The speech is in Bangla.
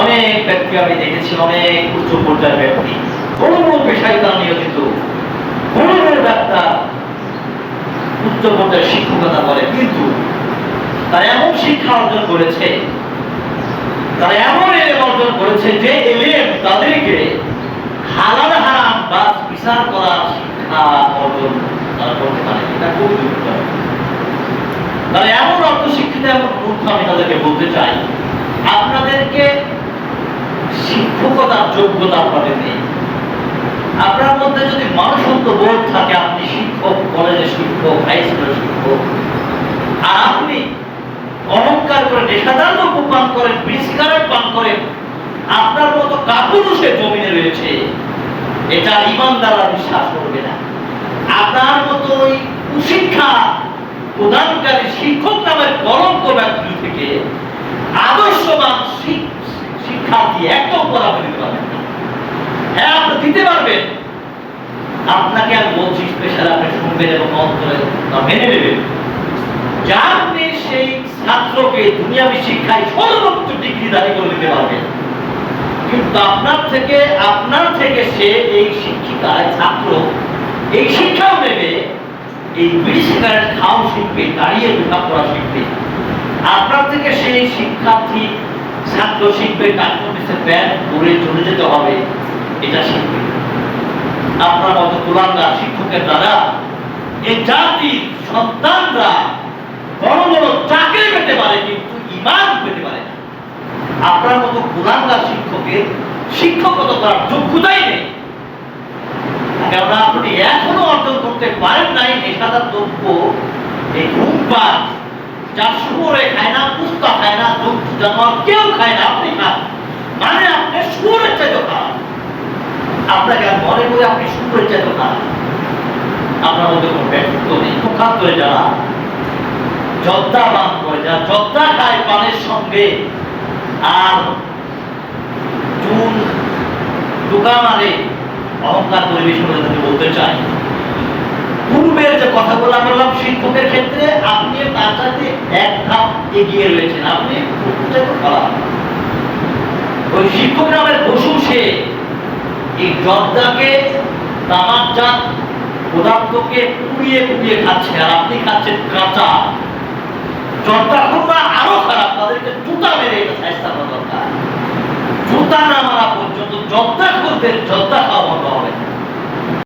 অনেক ব্যক্তি আমি দেখেছি, অনেক উচ্চ পর্যায়ের ব্যক্তি, বড় বড় পেশায় তারা নিয়োজিত, বড় বড় ডাক্তার, উচ্চ পর্যায়ে শিক্ষকতা করে, কিন্তু তারা এমন শিক্ষা অর্জন করেছে, তারা এমন এলেম অর্জন করেছে যে এলেম তাদেরকে হালাল হারাম বা বিচার করার শিক্ষা অর্জন তারা করতে পারে। এটা খুব দুঃখজনক। তারা এমন অর্থ শিক্ষিত, এমন মূর্খ, আমি তাদেরকে বলতে চাই, আপনাদেরকে শিক্ষকতার যোগ্যতা আপনাদের নেই। আপনার মধ্যে যদি মানুষত্ব বোধ থাকে, আপনি শিক্ষক, কলেজের শিক্ষক, হাই স্কুলের শিক্ষক, আর আপনি অহংকার করে নেশাদার দ্রব্য পান করেন, বিড়ি সিগারেট পান করেন, আপনার মতো কাপুরুষে জমিনে রয়েছে, এটা ইমানদাররা বিশ্বাস করবে না। আপনার মতো ওই কুশিক্ষা প্রদানকারী শিক্ষক নামের কলঙ্ক ব্যক্তি থেকে আদর্শবান শিক্ষার্থী একদম পড়াতে দিতে পারবেন না। হ্যাঁ, আপনি দিতে পারবেন, আপনাকে আমি বলছি স্পেশাল, আপনি শুনবেন এবং অন্তরে মেনে নেবেন যে আপনি সেই ছাত্রকে দুনিয়াবী শিক্ষায় সর্বোচ্চ ডিগ্রি দাবি করে দিতে পারবেন, কিন্তু আপনার থেকে সে এই শিক্ষিকায় ছাত্র এই শিক্ষাও নেবে, এই বিড়ি সিগারেট খাওয়া শিখবে, দাঁড়িয়ে পেশাব করা শিখবে। আপনার থেকে সেই শিক্ষার্থী ছাত্র শিখবে কাঠমন্ডিসের প্যান্ট পরে চলে যেতে হবে, এটা শিখবে। আপনার মতো কুলাঙ্গার শিক্ষকের দ্বারা এই জাতির সন্তানরা বড় বড় চাকরি পেতে পারে, কিন্তু ঈমান পেতে পারে না। আপনার মতো কুলাঙ্গার শিক্ষকের শিক্ষকতা করার যোগ্যতাই নেই, কেননা আপনি এখনো অর্জন করতে পারেন নাই নেশাদার দ্রব্য, এই ধূমপান, যা শুয়োরে খায় না, কুত্তা খায় না, জন্তু জানোয়ার কেউ খায় না, আপনি খান, মানে আপনি শুয়োরের চাইতে খারাপ। আপনাকে মনে করে আপনি শুয়োরের চাইতে খারাপ। আপনার মধ্যে কোনো ব্যক্তিত্ব নেই। খাত করে যারা জর্দা পান করে, যারা জর্দা খায় পানের সঙ্গে, আর চুন দোকানে অহংকার পরিবেশন করে তাকে বলতে চাই, পূর্বের যে কথাগুলো বললাম শিক্ষকের ক্ষেত্রে, আপনি তার সাথে এক ধাপ এগিয়ে রয়েছেন, আপনি ওই শিক্ষক নামের বসু সে এই জর্দাকে, তামাকজাত পদার্থকে পুড়িয়ে পুড়িয়ে খাচ্ছে, আর আপনি খাচ্ছেন কাঁচা। জর্দা খুবরা আরো খারাপ, তাদেরকে জুতা মেরে এটা চেষ্টা করা দরকার। জুতা না মারা পর্যন্ত জর্দা করতে, জর্দা খাওয়া বন্ধ হবে না।